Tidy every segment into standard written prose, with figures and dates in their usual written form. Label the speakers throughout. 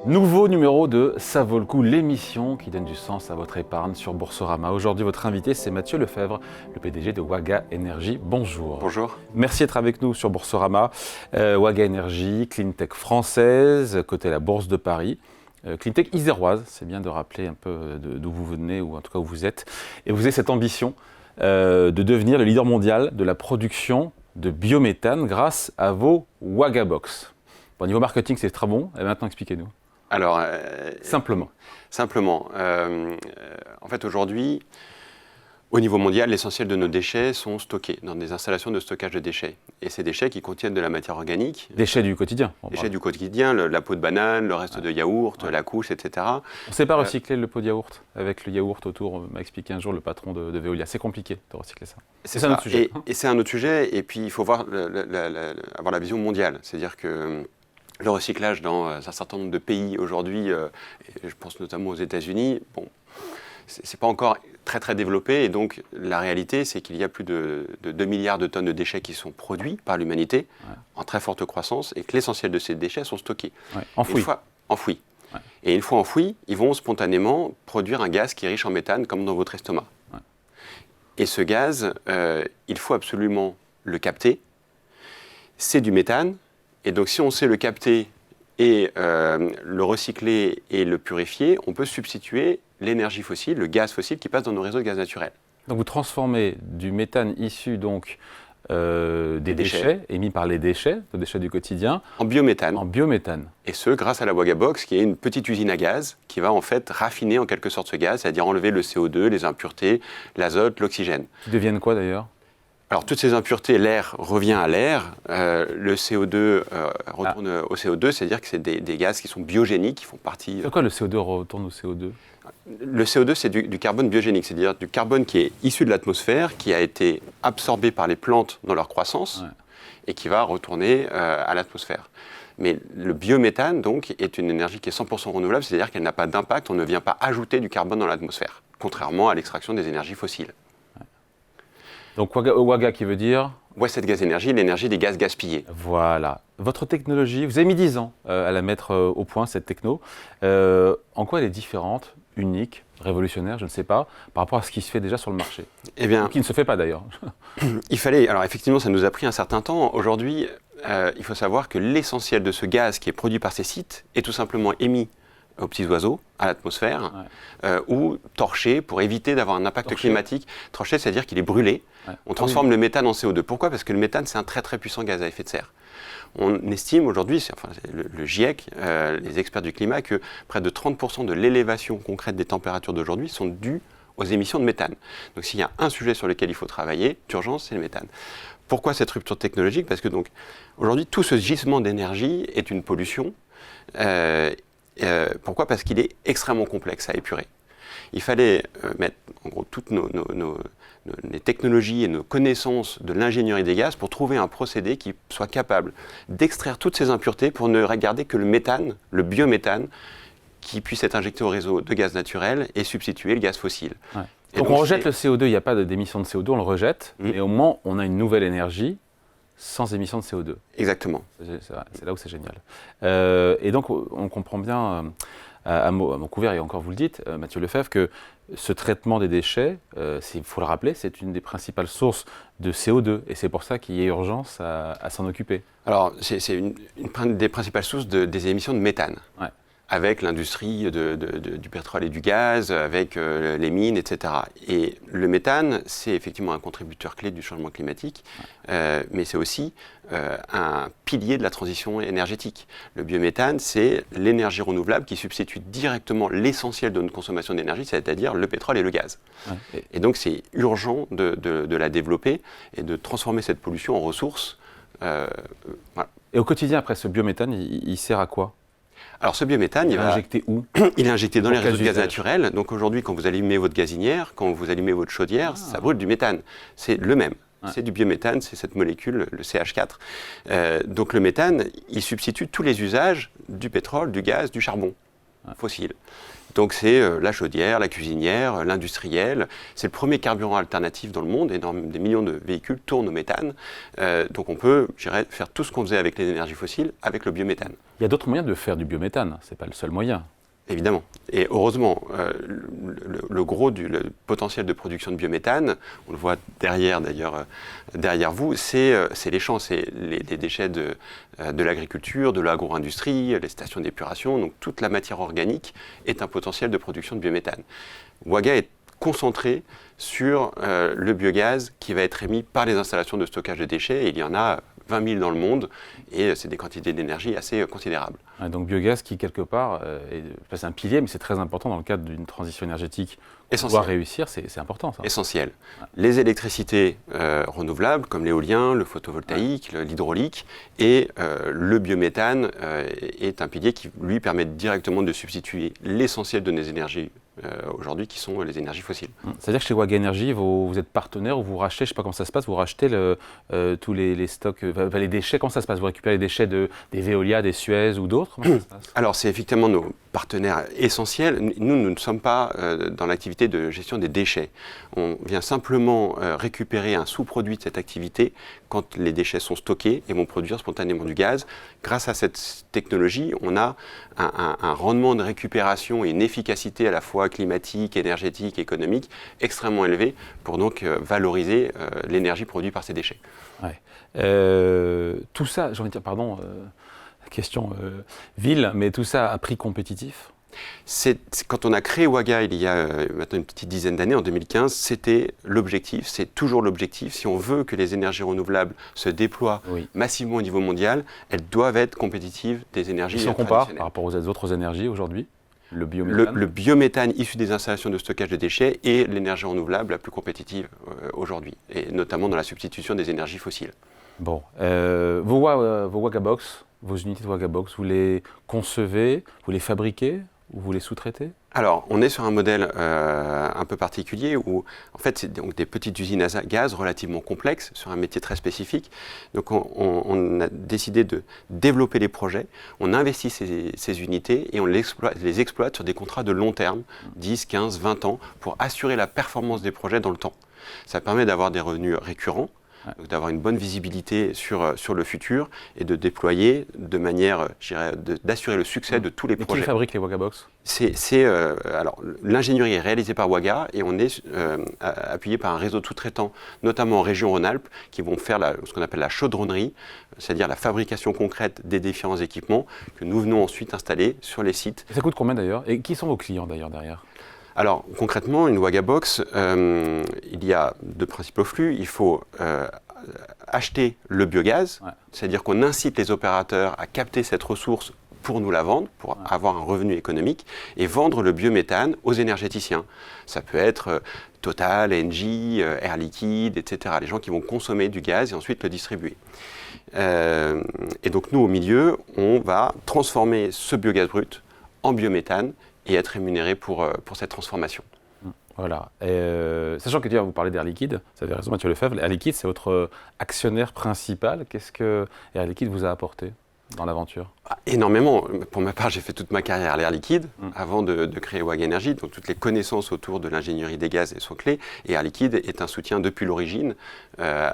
Speaker 1: Nouveau numéro de Ça vaut le coup, l'émission qui donne du sens à votre épargne sur Boursorama. Aujourd'hui, votre invité, c'est Mathieu Lefebvre, le PDG de Waga Energy. Bonjour.
Speaker 2: Bonjour.
Speaker 1: Merci d'être avec nous sur Boursorama. Waga Energy, cleantech française, côté la Bourse de Paris. Cleantech iséroise, c'est bien de rappeler un peu d'où vous venez, ou en tout cas où vous êtes. Et vous avez cette ambition de devenir le leader mondial de la production de biométhane grâce à vos Waga Box. Bon, niveau marketing, c'est très bon. Et maintenant, expliquez-nous.
Speaker 2: Alors,
Speaker 1: Simplement.
Speaker 2: En fait, aujourd'hui, au niveau mondial, l'essentiel de nos déchets sont stockés dans des installations de stockage de déchets. Et ces déchets qui contiennent de la matière organique.
Speaker 1: Déchets du quotidien.
Speaker 2: Déchets du quotidien, la peau de banane, le reste de yaourt, la couche, etc.
Speaker 1: On ne sait pas recycler le pot de yaourt avec le yaourt autour, m'a expliqué un jour le patron de Veolia. C'est compliqué de recycler ça.
Speaker 2: C'est un autre sujet. Et c'est un autre sujet, et puis il faut avoir la vision mondiale. C'est-à-dire que le recyclage dans un certain nombre de pays aujourd'hui, je pense notamment aux États-Unis, bon, c'est pas encore très très développé, et donc la réalité c'est qu'il y a plus de 2 milliards de tonnes de déchets qui sont produits par l'humanité en très forte croissance, et que l'essentiel de ces déchets sont stockés.
Speaker 1: Enfouis.
Speaker 2: Enfouis. Et une fois enfouis, ils vont spontanément produire un gaz qui est riche en méthane, comme dans votre estomac. Et ce gaz, il faut absolument le capter. C'est du méthane. Et donc, si on sait le capter et le recycler et le purifier, on peut substituer l'énergie fossile, le gaz fossile qui passe dans nos réseaux de gaz naturel.
Speaker 1: Donc, vous transformez du méthane issu donc, des déchets émis par les déchets du quotidien,
Speaker 2: en biométhane.
Speaker 1: En biométhane.
Speaker 2: Et ce, grâce à la Waga Box, qui est une petite usine à gaz qui va en fait raffiner en quelque sorte ce gaz, c'est-à-dire enlever le CO2, les impuretés, l'azote, l'oxygène.
Speaker 1: Qui deviennent quoi d'ailleurs ?
Speaker 2: Alors, toutes ces impuretés, l'air revient à l'air, le CO2 retourne au CO2, c'est-à-dire que c'est des gaz qui sont biogéniques, qui font partie...
Speaker 1: C'est quoi le CO2 retourne au CO2 ?
Speaker 2: Le CO2, c'est du carbone biogénique, c'est-à-dire du carbone qui est issu de l'atmosphère, qui a été absorbé par les plantes dans leur croissance, et qui va retourner à l'atmosphère. Mais le biométhane, donc, est une énergie qui est 100% renouvelable, c'est-à-dire qu'elle n'a pas d'impact, on ne vient pas ajouter du carbone dans l'atmosphère, contrairement à l'extraction des énergies fossiles.
Speaker 1: Donc Waga qui veut dire
Speaker 2: Wasted Gas Energy, l'énergie des gaz gaspillés.
Speaker 1: Voilà. Votre technologie, vous avez mis 10 ans à la mettre au point, cette techno. En quoi elle est différente, unique, révolutionnaire, je ne sais pas, par rapport à ce qui se fait déjà sur le marché ?
Speaker 2: Eh bien,
Speaker 1: qui ne se fait pas d'ailleurs.
Speaker 2: Il fallait, alors effectivement ça nous a pris un certain temps. Aujourd'hui, il faut savoir que l'essentiel de ce gaz qui est produit par ces sites est tout simplement émis aux petits oiseaux, à l'atmosphère, ou torché pour éviter d'avoir un impact climatique. Torché, c'est-à-dire qu'il est brûlé. On transforme le méthane en CO2. Pourquoi ? Parce que le méthane, c'est un très très puissant gaz à effet de serre. On estime aujourd'hui, le GIEC, les experts du climat, que près de 30% de l'élévation concrète des températures d'aujourd'hui sont dues aux émissions de méthane. Donc s'il y a un sujet sur lequel il faut travailler, d'urgence, c'est le méthane. Pourquoi cette rupture technologique ? Parce que donc aujourd'hui, tout ce gisement d'énergie est une pollution. Pourquoi ? Parce qu'il est extrêmement complexe à épurer. Il fallait mettre en gros toutes les technologies et nos connaissances de l'ingénierie des gaz pour trouver un procédé qui soit capable d'extraire toutes ces impuretés pour ne regarder que le méthane, le biométhane, qui puisse être injecté au réseau de gaz naturel et substituer le gaz fossile.
Speaker 1: Donc on rejette le CO2, il n'y a pas d'émission de CO2, on le rejette, et au moins on a une nouvelle énergie sans émission de CO2.
Speaker 2: Exactement.
Speaker 1: C'est là où c'est génial. Et donc, on comprend bien, à mot couvert, et encore vous le dites, Mathieu Lefebvre, que ce traitement des déchets, il faut le rappeler, c'est une des principales sources de CO2. Et c'est pour ça qu'il y a urgence à s'en occuper.
Speaker 2: Alors, c'est une des principales sources des émissions de méthane. Avec l'industrie du pétrole et du gaz, avec les mines, etc. Et le méthane, c'est effectivement un contributeur clé du changement climatique, mais c'est aussi un pilier de la transition énergétique. Le biométhane, c'est l'énergie renouvelable qui substitue directement l'essentiel de notre consommation d'énergie, c'est-à-dire le pétrole et le gaz. Et donc c'est urgent de la développer et de transformer cette pollution en ressources. Voilà.
Speaker 1: Et au quotidien, après, ce biométhane, il sert à quoi ?
Speaker 2: Alors ce biométhane,
Speaker 1: il est injecté où ?
Speaker 2: Il est injecté dans les réseaux de gaz naturels. Donc aujourd'hui, quand vous allumez votre gazinière, quand vous allumez votre chaudière, ça brûle du méthane. C'est le même. C'est du biométhane, c'est cette molécule, le CH4. Donc le méthane, il substitue tous les usages du pétrole, du gaz, du charbon fossile. Donc c'est la chaudière, la cuisinière, l'industriel. C'est le premier carburant alternatif dans le monde. Des millions de véhicules tournent au méthane. Donc on peut, je dirais, faire tout ce qu'on faisait avec les énergies fossiles avec le biométhane.
Speaker 1: Il y a d'autres moyens de faire du biométhane, ce n'est pas le seul moyen.
Speaker 2: Évidemment. Et heureusement, le gros du potentiel de production de biométhane, on le voit derrière d'ailleurs, derrière vous, c'est les champs, c'est les déchets de l'agriculture, de l'agro-industrie, les stations d'épuration. Donc toute la matière organique est un potentiel de production de biométhane. Waga est concentré sur le biogaz qui va être émis par les installations de stockage de déchets. Et il y en a 20 000 dans le monde, et c'est des quantités d'énergie assez considérables.
Speaker 1: Donc biogaz qui, quelque part, c'est un pilier, mais c'est très important dans le cadre d'une transition énergétique. Pour pouvoir réussir, c'est important, ça.
Speaker 2: Essentiel. Ouais. Les électricités renouvelables, comme l'éolien, le photovoltaïque, l'hydraulique, et le biométhane est un pilier qui, lui, permet directement de substituer l'essentiel de nos énergies aujourd'hui, qui sont les énergies fossiles.
Speaker 1: C'est-à-dire que chez Waga Énergie, vous êtes partenaire ou vous rachetez, je ne sais pas comment ça se passe, vous rachetez tous les stocks, les déchets, comment ça se passe? Vous récupérez les déchets des Veolia, des Suez ou d'autres? Comment ça se passe?
Speaker 2: Alors, c'est effectivement nos partenaires essentiels. Nous ne sommes pas dans l'activité de gestion des déchets. On vient simplement récupérer un sous-produit de cette activité quand les déchets sont stockés et vont produire spontanément du gaz. Grâce à cette technologie, on a un rendement de récupération et une efficacité à la fois climatique, énergétique, économique extrêmement élevé pour donc valoriser l'énergie produite par ces déchets.
Speaker 1: Ouais. Tout ça, j'ai envie de dire, pardon, question ville, mais tout ça à prix compétitif?
Speaker 2: Quand on a créé Waga il y a maintenant une petite dizaine d'années, en 2015, c'était l'objectif, c'est toujours l'objectif. Si on veut que les énergies renouvelables se déploient massivement au niveau mondial, elles doivent être compétitives des énergies traditionnelles.
Speaker 1: Si on compare par rapport aux autres énergies aujourd'hui, le biométhane?
Speaker 2: Le biométhane issu des installations de stockage de déchets est l'énergie renouvelable la plus compétitive aujourd'hui, et notamment dans la substitution des énergies fossiles.
Speaker 1: Bon, vos Wagabox, vos unités de Wagabox, vous les concevez, vous les fabriquez ou vous les sous-traitez?
Speaker 2: Alors, on est sur un modèle un peu particulier où, en fait, c'est donc des petites usines à gaz relativement complexes sur un métier très spécifique. Donc, on a décidé de développer les projets, on investit ces unités et on les exploite sur des contrats de long terme, 10, 15, 20 ans, pour assurer la performance des projets dans le temps. Ça permet d'avoir des revenus récurrents, d'avoir une bonne visibilité sur le futur et de déployer de manière, je dirais, d'assurer le succès de tous les projets.
Speaker 1: Qui fabrique les Wagabox?
Speaker 2: Alors, l'ingénierie est réalisée par Waga et on est appuyé par un réseau de sous-traitants, notamment en région Rhône-Alpes, qui vont faire ce qu'on appelle la chaudronnerie, c'est-à-dire la fabrication concrète des différents équipements que nous venons ensuite installer sur les sites.
Speaker 1: Ça coûte combien d'ailleurs? Et qui sont vos clients d'ailleurs derrière?
Speaker 2: Alors concrètement, une Wagabox, il y a deux principaux flux. Il faut acheter le biogaz, c'est-à-dire qu'on incite les opérateurs à capter cette ressource pour nous la vendre, pour avoir un revenu économique, et vendre le biométhane aux énergéticiens. Ça peut être Total, Engie, Air Liquide, etc. Les gens qui vont consommer du gaz et ensuite le distribuer. Et donc nous, au milieu, on va transformer ce biogaz brut en biométhane et être rémunéré pour cette transformation.
Speaker 1: Voilà. Sachant que vous parlez d'Air Liquide, vous avez raison Mathieu Lefebvre, Air Liquide c'est votre actionnaire principal. Qu'est-ce que Air Liquide vous a apporté dans l'aventure?
Speaker 2: Énormément. Pour ma part, j'ai fait toute ma carrière à l'Air Liquide avant de créer Waga Énergie. Donc toutes les connaissances autour de l'ingénierie des gaz sont clés. Et Air Liquide est un soutien depuis l'origine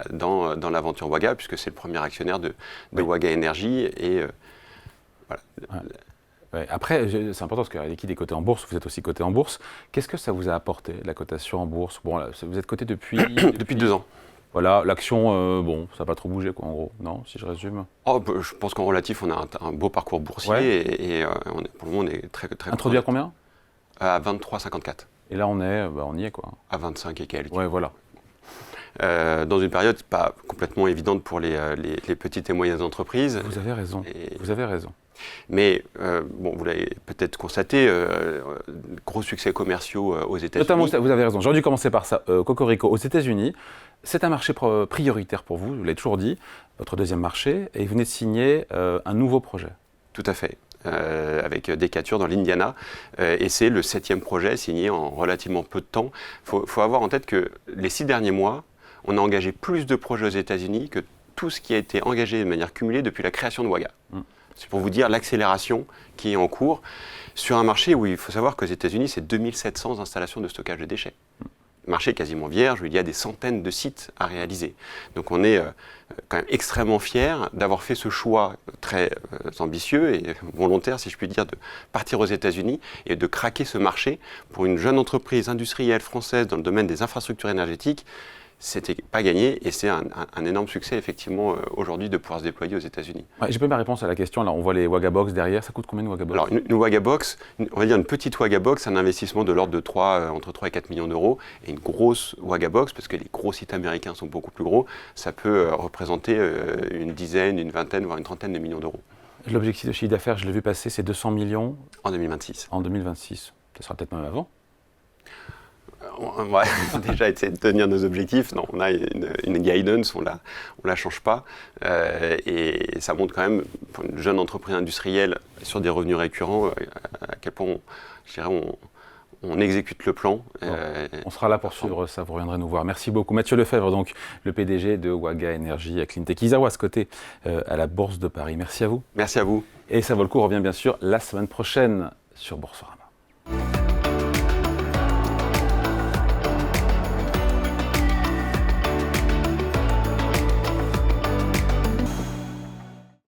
Speaker 2: dans l'aventure Waga, puisque c'est le premier actionnaire de Waga Énergie. Et voilà.
Speaker 1: Ouais. Après, c'est important parce que Air Liquide est coté en bourse, vous êtes aussi coté en bourse. Qu'est-ce que ça vous a apporté, la cotation en bourse? Bon, là, vous êtes coté depuis
Speaker 2: 2 ans.
Speaker 1: Voilà, l'action, bon, ça n'a pas trop bougé, quoi, en gros, non, si je résume?
Speaker 2: Je pense qu'en relatif, on a un beau parcours boursier et pour le moment, on est très
Speaker 1: Introduit à combien?
Speaker 2: À 23,54.
Speaker 1: Et là, on y est, quoi.
Speaker 2: À 25 et quelques.
Speaker 1: Ouais, voilà.
Speaker 2: Dans une période pas complètement évidente pour les petites et moyennes entreprises.
Speaker 1: Vous avez raison, vous avez raison.
Speaker 2: Mais bon, vous l'avez peut-être constaté, gros succès commerciaux aux États-Unis.
Speaker 1: Notamment, vous avez raison. J'aurais dû commencer par ça. Cocorico, aux États-Unis, c'est un marché prioritaire pour vous l'avez toujours dit, votre deuxième marché, et vous venez de signer un nouveau projet.
Speaker 2: Tout à fait. Avec Decatur dans l'Indiana, et c'est le 7e projet signé en relativement peu de temps. Il faut avoir en tête que les 6 derniers mois, on a engagé plus de projets aux États-Unis que tout ce qui a été engagé de manière cumulée depuis la création de Waga. C'est pour vous dire l'accélération qui est en cours sur un marché où il faut savoir qu'aux États-Unis, c'est 2700 installations de stockage de déchets. marché quasiment vierge où il y a des centaines de sites à réaliser. Donc on est quand même extrêmement fiers d'avoir fait ce choix très ambitieux et volontaire, si je puis dire, de partir aux États-Unis et de craquer ce marché pour une jeune entreprise industrielle française dans le domaine des infrastructures énergétiques. C'était pas gagné et c'est un énorme succès effectivement aujourd'hui de pouvoir se déployer aux États-Unis.
Speaker 1: Ouais, j'ai pas ma réponse à la question. Là, on voit les Wagabox derrière. Ça coûte combien une Wagabox?
Speaker 2: Alors une Wagabox, on va dire une petite Wagabox, un investissement de l'ordre de entre 3 et 4 millions d'euros. Et une grosse Wagabox, parce que les gros sites américains sont beaucoup plus gros, ça peut représenter une dizaine, une vingtaine, voire une trentaine de millions d'euros.
Speaker 1: L'objectif de chiffre d'affaires, je l'ai vu passer, c'est 200 millions
Speaker 2: en 2026.
Speaker 1: En 2026. Ça sera peut-être même avant.
Speaker 2: Ouais, on a déjà essayé de tenir nos objectifs. Non, on a une guidance, on la change pas. Et ça montre quand même, pour une jeune entreprise industrielle sur des revenus récurrents, à quel point, je dirais, on exécute le plan.
Speaker 1: Bon, on sera là pour suivre ça, vous reviendrez nous voir. Merci beaucoup. Mathieu Lefebvre, donc, le PDG de Waga Energy à Cleantech Isawa, à ce côté, à la Bourse de Paris. Merci à vous.
Speaker 2: Merci à vous.
Speaker 1: Et ça vaut le coup, on revient bien sûr la semaine prochaine sur Boursorama.